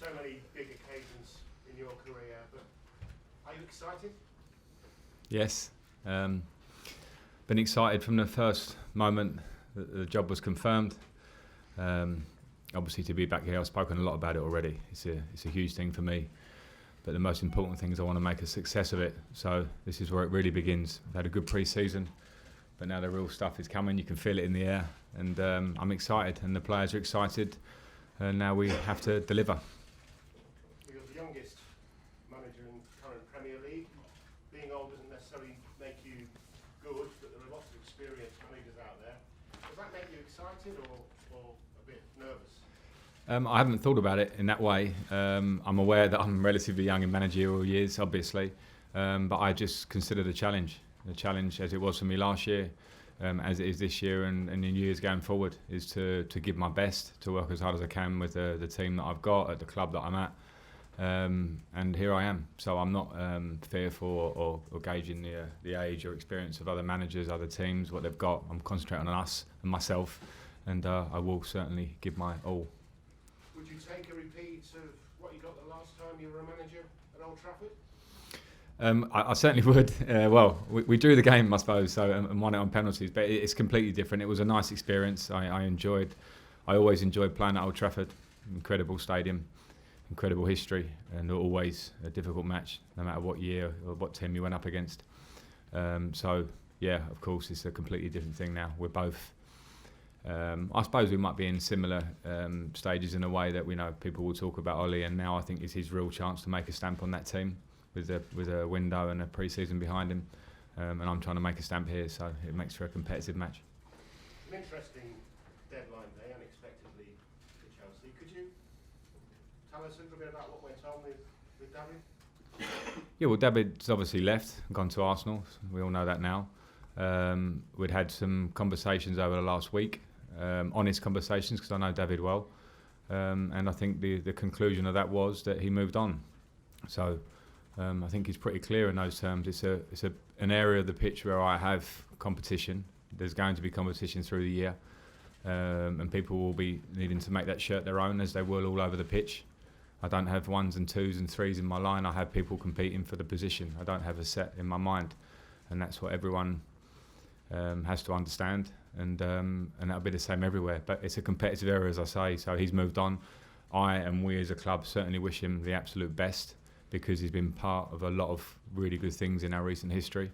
so many big occasions in your career, but are you excited? Yes. Been excited from the first moment that the job was confirmed. Obviously, to be back here, I've spoken a lot about it already. It's a huge thing for me. But the most important thing is I want to make a success of it. So this is where it really begins. We've had a good pre-season, but now the real stuff is coming. You can feel it in the air, and I'm excited, and the players are excited. And now we have to deliver. You're the youngest manager in the current Premier League. Being old doesn't necessarily make you good, but there are lots of experienced managers out there. Does that make you excited or a bit nervous? I haven't thought about it in that way. I'm aware that I'm relatively young in managerial years, obviously, but I just consider the challenge as it was for me last year, as it is this year and in years going forward, is to give my best, to work as hard as I can with the team that I've got at the club that I'm at, and here I am. So I'm not fearful or gauging the age or experience of other managers, other teams, what they've got. I'm concentrating on us and myself, and I will certainly give my all. Would you take a repeat of what you got the last time you were a manager at Old Trafford? I certainly would. Well, we drew the game, I suppose, so and won it on penalties. But it's completely different. It was a nice experience. I always enjoyed playing at Old Trafford. Incredible stadium, incredible history, and always a difficult match, no matter what year or what team you went up against. So yeah, of course, it's a completely different thing now. We're both. I suppose we might be in similar stages in a way that we know people will talk about Ollie, and now I think it's his real chance to make a stamp on that team with a window and a pre-season behind him, and I'm trying to make a stamp here, so it makes for a competitive match. An interesting deadline day, unexpectedly, for Chelsea. Could you tell us a little bit about what went on with David? Yeah, well, David's obviously left, gone to Arsenal. We all know that now. We'd had some conversations over the last week. Honest conversations, because I know David well, and I think the conclusion of that was that he moved on. So I think he's pretty clear in those terms. It's an area of the pitch where I have competition. There's going to be competition through the year, and people will be needing to make that shirt their own, as they will all over the pitch. I don't have 1s and 2s and 3s in my line. I have people competing for the position. I don't have a set in my mind, and that's what everyone has to understand, and that'll be the same everywhere. But it's a competitive area, as I say, so he's moved on. I and we as a club certainly wish him the absolute best, because he's been part of a lot of really good things in our recent history,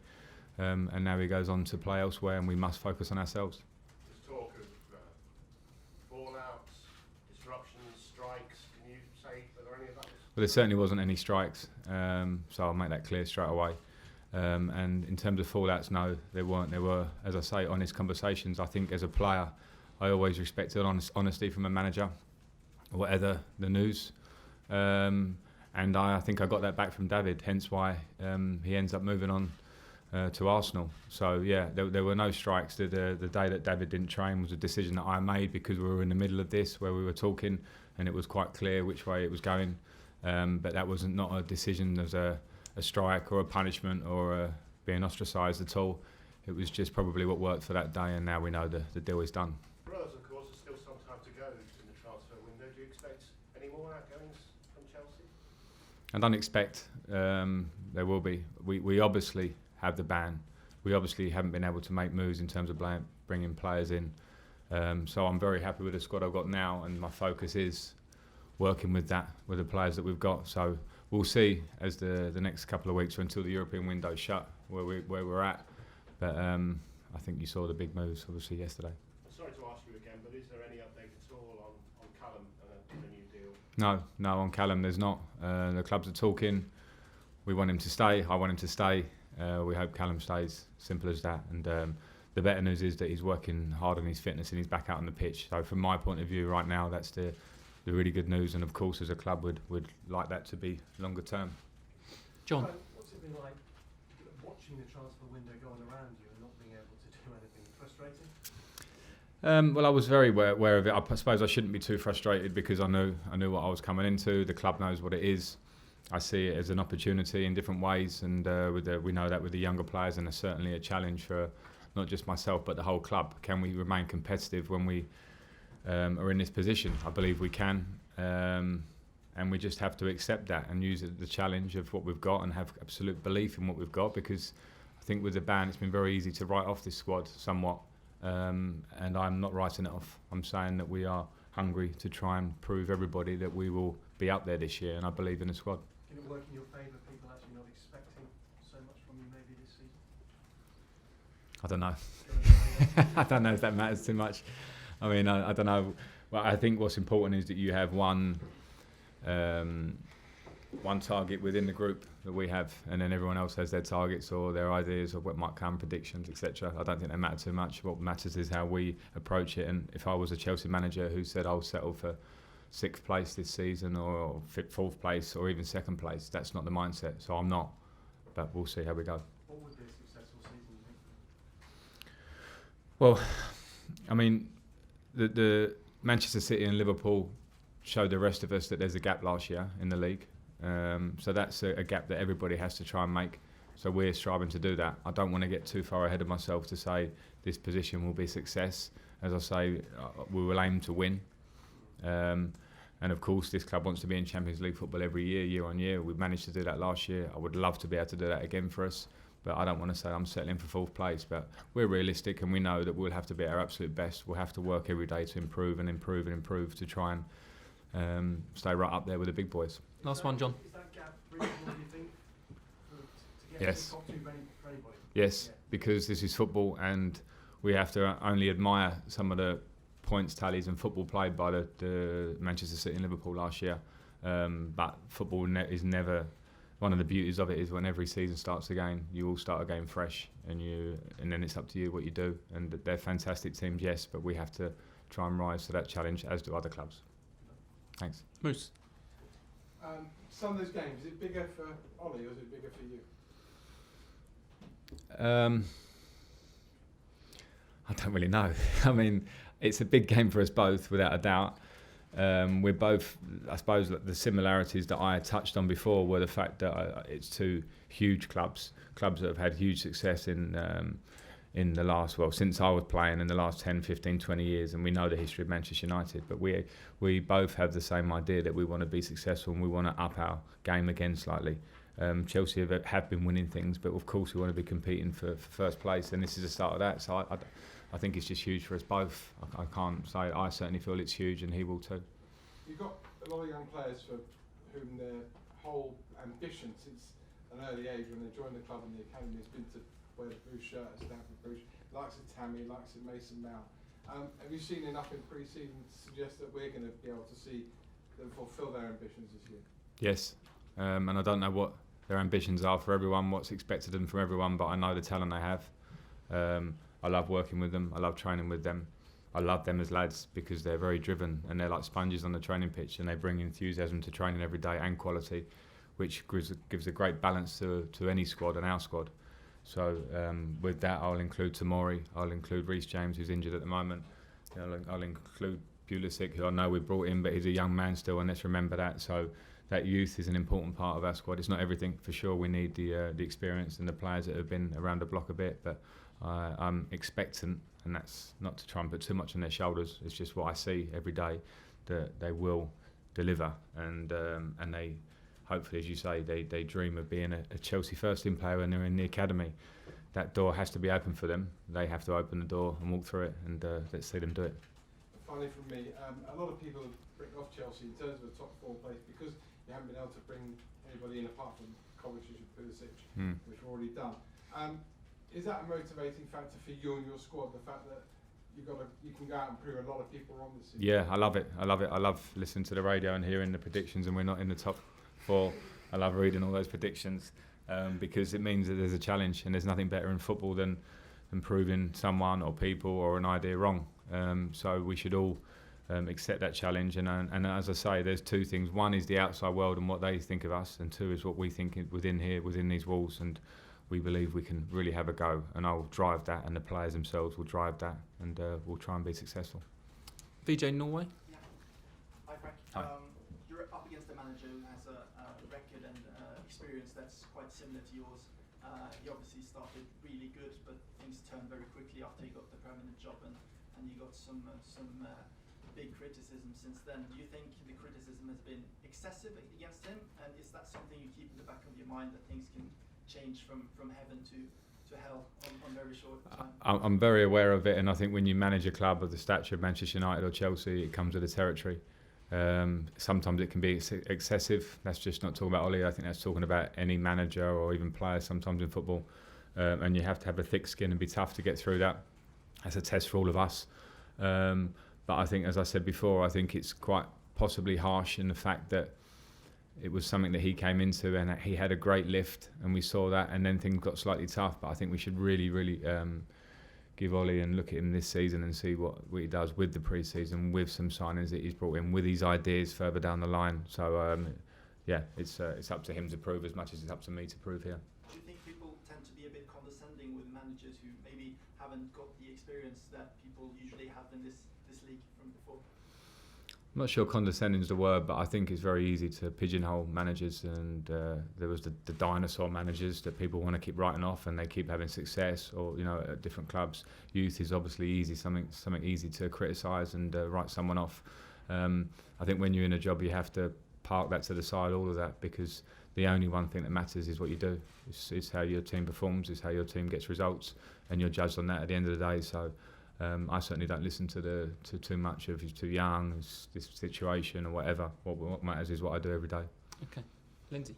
and now he goes on to play elsewhere, and we must focus on ourselves. There's talk of fallouts, disruptions, strikes. Can you say, were there any of those? Well, there certainly wasn't any strikes, so I'll make that clear straight away. And in terms of fallouts, no, there weren't. There were, as I say, honest conversations. I think as a player, I always respected honesty from a manager, whatever the news. And I think I got that back from David, hence why he ends up moving on to Arsenal. So yeah, there were no strikes. The day that David didn't train was a decision that I made, because we were in the middle of this, where we were talking, and it was quite clear which way it was going. But that wasn't not a decision as a strike or a punishment or being ostracised at all. It was just probably what worked for that day, and now we know the deal is done. For us, of course, there's still some time to go in the transfer window. Do you expect any more outgoings from Chelsea? I don't expect there will be. We obviously have the ban. We obviously haven't been able to make moves in terms of bringing players in. So I'm very happy with the squad I've got now, and my focus is working with the players that we've got. So we'll see as the next couple of weeks, or until the European window's shut, where we're at. But I think you saw the big moves, obviously, yesterday. I'm sorry to ask you again, but is there any update at all on Callum and a new deal? No, on Callum there's not. The clubs are talking. We want him to stay. I want him to stay. We hope Callum stays. Simple as that. And the better news is that he's working hard on his fitness and he's back out on the pitch. So from my point of view right now, that's the really good news. And of course, as a club, would like that to be longer term. John. What's it been like watching the transfer window going around you and not being able to do anything? Frustrating? Well, I was very aware of it. I suppose I shouldn't be too frustrated, because I knew what I was coming into. The club knows what it is. I see it as an opportunity in different ways, and we know that with the younger players, and there's certainly a challenge for not just myself but the whole club. Can we remain competitive when we are in this position? I believe we can, and we just have to accept that and use the challenge of what we've got and have absolute belief in what we've got, because I think with the ban it's been very easy to write off this squad somewhat, and I'm not writing it off. I'm saying that we are hungry to try and prove everybody that we will be up there this year, and I believe in the squad. Can it work in your favour, people actually not expecting so much from you maybe this season? I don't know. I don't know if that matters too much. I mean, I don't know. Well, I think what's important is that you have one target within the group that we have, and then everyone else has their targets or their ideas of what might come, predictions, etc. I don't think they matter too much. What matters is how we approach it. And if I was a Chelsea manager who said I'll settle for 6th place this season or 4th place or even 2nd place, that's not the mindset. So I'm not. But we'll see how we go. What would be a successful season, you think? Well, I mean, the Manchester City and Liverpool showed the rest of us that there's a gap last year in the league. So that's a gap that everybody has to try and make. So we're striving to do that. I don't want to get too far ahead of myself to say this position will be a success. As I say, we will aim to win. And of course, this club wants to be in Champions League football every year, year on year. We've managed to do that last year. I would love to be able to do that again for us. But I don't want to say I'm settling for 4th place. But we're realistic, and we know that we'll have to be at our absolute best. We'll have to work every day to improve and improve and improve to try and stay right up there with the big boys. Last one, John. Is that gap bridgeable, do you think, to get Yes. to the top 2 for anybody? Yes, Yeah. because this is football, and we have to only admire some of the points tallies and football played by the Manchester City and Liverpool last year. But football is never. One of the beauties of it is when every season starts again, you all start a game fresh, and then it's up to you what you do. And they're fantastic teams, yes, but we have to try and rise to that challenge, as do other clubs. Thanks. Moose. Some of those games, is it bigger for Ollie or is it bigger for you? I don't really know. I mean, it's a big game for us both, without a doubt. We're both, I suppose, the similarities that I had touched on before were the fact that it's 2 huge clubs that have had huge success in the last, since I was playing, in the last 10, 15, 20 years, and we know the history of Manchester United, but we both have the same idea that we want to be successful and we want to up our game again slightly. Chelsea have been winning things, but of course we want to be competing for 1st place, and this is the start of that. So I think it's just huge for us both. I can't say, I certainly feel it's huge, and he will too. You've got a lot of young players for whom their whole ambition since an early age when they joined the club and the academy has been to wear the Bruce shirt at Stamford Bridge. Likes of Tammy, likes of Mason Mount. Have you seen enough in pre-season to suggest that we're going to be able to see them fulfil their ambitions this year? Yes, and I don't know what their ambitions are for everyone, what's expected of them from everyone, but I know the talent they have. I love working with them. I love training with them. I love them as lads because they're very driven and they're like sponges on the training pitch, and they bring enthusiasm to training every day and quality, which gives a great balance to any squad and our squad. So with that, I'll include Tomori, I'll include Reece James, who's injured at the moment. I'll include Pulisic, who I know we brought in, but he's a young man still, and let's remember that. So that youth is an important part of our squad. It's not everything, for sure. We need the experience and the players that have been around the block a bit, but I'm expectant, and that's not to try and put too much on their shoulders. It's just what I see every day, that they will deliver, and they hopefully, as you say, they dream of being a Chelsea first team player when they're in the academy. That door has to be open for them. They have to open the door and walk through it, and let's see them do it. Finally from me, a lot of people have written off Chelsea in terms of the top 4 place because you haven't been able to bring anybody in apart from Kovacic and Pulisic, which we've already done. Is that a motivating factor for you and your squad, the fact that you can go out and prove a lot of people wrong this season? Yeah, I love it. I love listening to the radio and hearing the predictions, and we're not in the top 4. I love reading all those predictions because it means that there's a challenge, and there's nothing better in football than proving someone or people or an idea wrong. So we should all accept that challenge. And as I say, there's 2 things. One is the outside world and what they think of us, and 2 is what we think within here, within these walls. And we believe we can really have a go, and I'll drive that, and the players themselves will drive that, and we'll try and be successful. VJ, Norway. Yeah. Hi, Frank. Hi. You're up against a manager who has a record and experience that's quite similar to yours. He obviously started really good, but things turned very quickly after he got the permanent job, and you got some big criticism since then. Do you think the criticism has been excessive against him, and is that something you keep in the back of your mind, that things can change from heaven to hell on very short time? I'm very aware of it, and I think when you manage a club of the stature of Manchester United or Chelsea, it comes with the territory. Sometimes it can be excessive. That's just not talking about Ollie. I think that's talking about any manager or even player sometimes in football. And you have to have a thick skin and be tough to get through that. That's a test for all of us. But I think, as I said before, I think it's quite possibly harsh in the fact that it was something that he came into and he had a great lift, and we saw that, and then things got slightly tough. But I think we should really give Ollie and look at him this season and see what he does with the pre-season, with some signings that he's brought in, with his ideas further down the line. So it's up to him to prove as much as it's up to me to prove here. Do you think people tend to be a bit condescending with managers who maybe haven't got the experience that people usually have in this league from before? I'm not sure condescending is the word, but I think it's very easy to pigeonhole managers, and there was the dinosaur managers that people want to keep writing off, and they keep having success, or at different clubs. Youth is obviously easy, something easy to criticise and write someone off. I think when you're in a job, you have to park that to the side, all of that, because the only one thing that matters is what you do. It's how your team performs, it's how your team gets results, and you're judged on that at the end of the day. So I certainly don't listen to too much of he's too young, this situation or whatever. What matters is what I do every day. Okay, Lindsay.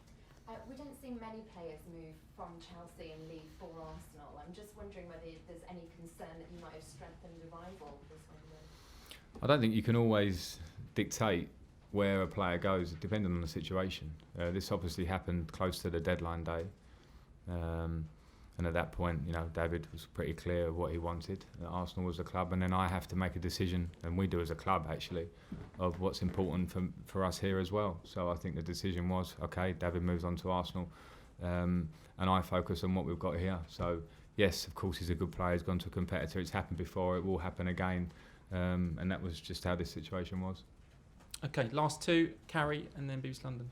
We don't see many players move from Chelsea and leave for Arsenal. I'm just wondering whether there's any concern that you might have strengthened the rival this window. I don't think you can always dictate where a player goes, depending on the situation. This obviously happened close to the deadline day. And at that point, David was pretty clear of what he wanted. Arsenal was a club, and then I have to make a decision, and we do as a club actually, of what's important for us here as well. So I think the decision was, okay, David moves on to Arsenal, and I focus on what we've got here. So yes, of course he's a good player, he's gone to a competitor, it's happened before, it will happen again, and that was just how this situation was. Okay, last two, Carrie and then Beavis London.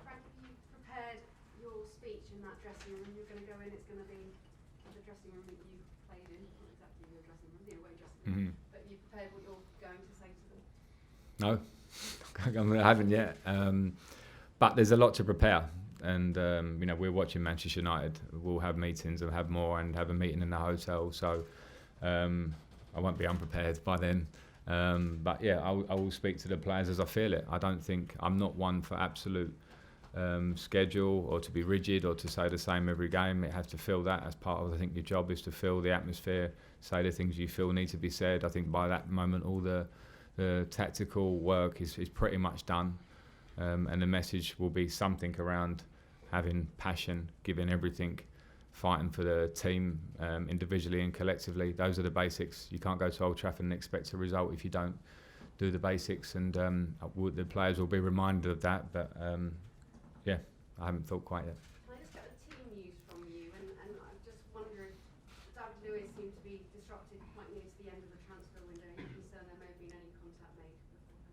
Frank, you prepared your speech in that dressing room. You're going to go in, it's going to be the dressing room that you played in, not exactly your dressing room, the away dressing room, but you prepared what you're going to say to them? No, I haven't yet. But there's a lot to prepare. And, we're watching Manchester United. We'll have meetings and have more, and have a meeting in the hotel. So I won't be unprepared by then. But yeah, I will speak to the players as I feel it. I'm not one for absolute schedule or to be rigid or to say the same every game. It has to feel that as part of, I think, your job is to feel the atmosphere, say the things you feel need to be said. I think by that moment all the tactical work is pretty much done, and the message will be something around having passion, giving everything, fighting for the team individually and collectively. Those are the basics. You can't go to Old Trafford and expect a result if you don't do the basics, and the players will be reminded of that. But yeah, I haven't thought quite yet. Can I just get the team news from you? And I just wonder if David Lewis seemed to be disrupted quite near to the end of the transfer window. Are you concerned there may have been any contact made beforehand?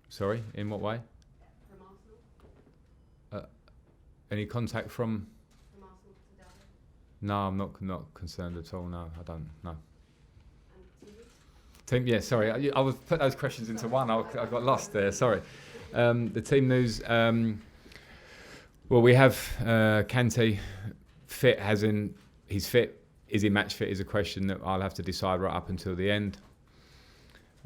Sorry, in what way? From Arsenal? Any contact from? From Arsenal to David? No, I'm not concerned at all. No, I don't. No. And Team, yeah, sorry. I was put those questions into one. I got lost there. Sorry. The team news. Well, we have Kante fit, as in he's fit. Is he match fit? Is a question that I'll have to decide right up until the end.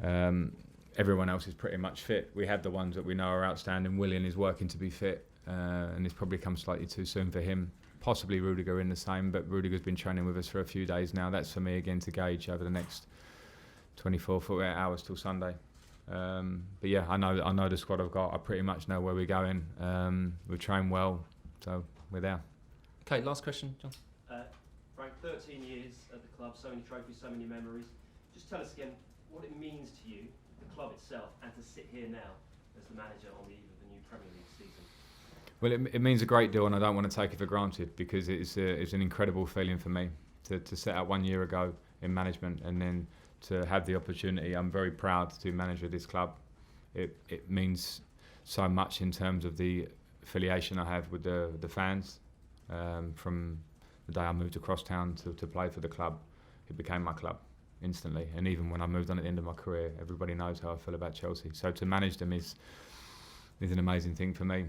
Everyone else is pretty much fit. We have the ones that we know are outstanding. Willian is working to be fit, and it's probably come slightly too soon for him. Possibly Rudiger in the same, but Rudiger's been training with us for a few days now. That's for me again to gauge over the next 24, 48 hours till Sunday. But yeah, I know the squad I've got. I pretty much know where we're going. We train well, so we're there. Okay, last question, John. Frank, 13 years at the club, so many trophies, so many memories. Just tell us again what it means to you, the club itself, and to sit here now as the manager on the eve of the new Premier League season. Well, it means a great deal, and I don't want to take it for granted, because it's an incredible feeling for me to set out 1 year ago in management and then to have the opportunity. I'm very proud to manage this club. It means so much in terms of the affiliation I have with the fans. From the day I moved across town to play for the club, it became my club. instantly. And even when I moved on at the end of my career, everybody knows how I feel about Chelsea. So to manage them is an amazing thing for me.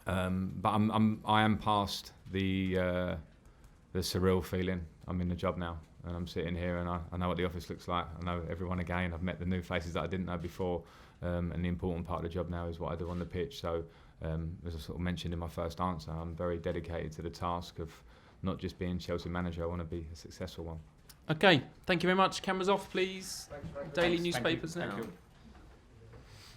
But I am past the surreal feeling. I'm in the job now, and I'm sitting here, and I know what the office looks like. I know everyone again. I've met the new faces that I didn't know before, and the important part of the job now is what I do on the pitch. So, as I sort of mentioned in my first answer, I'm very dedicated to the task of not just being Chelsea manager. I want to be a successful one. Okay, thank you very much. Cameras off, please. Thanks, Frank. Daily Thanks. Thank you. newspapers Thank now. you.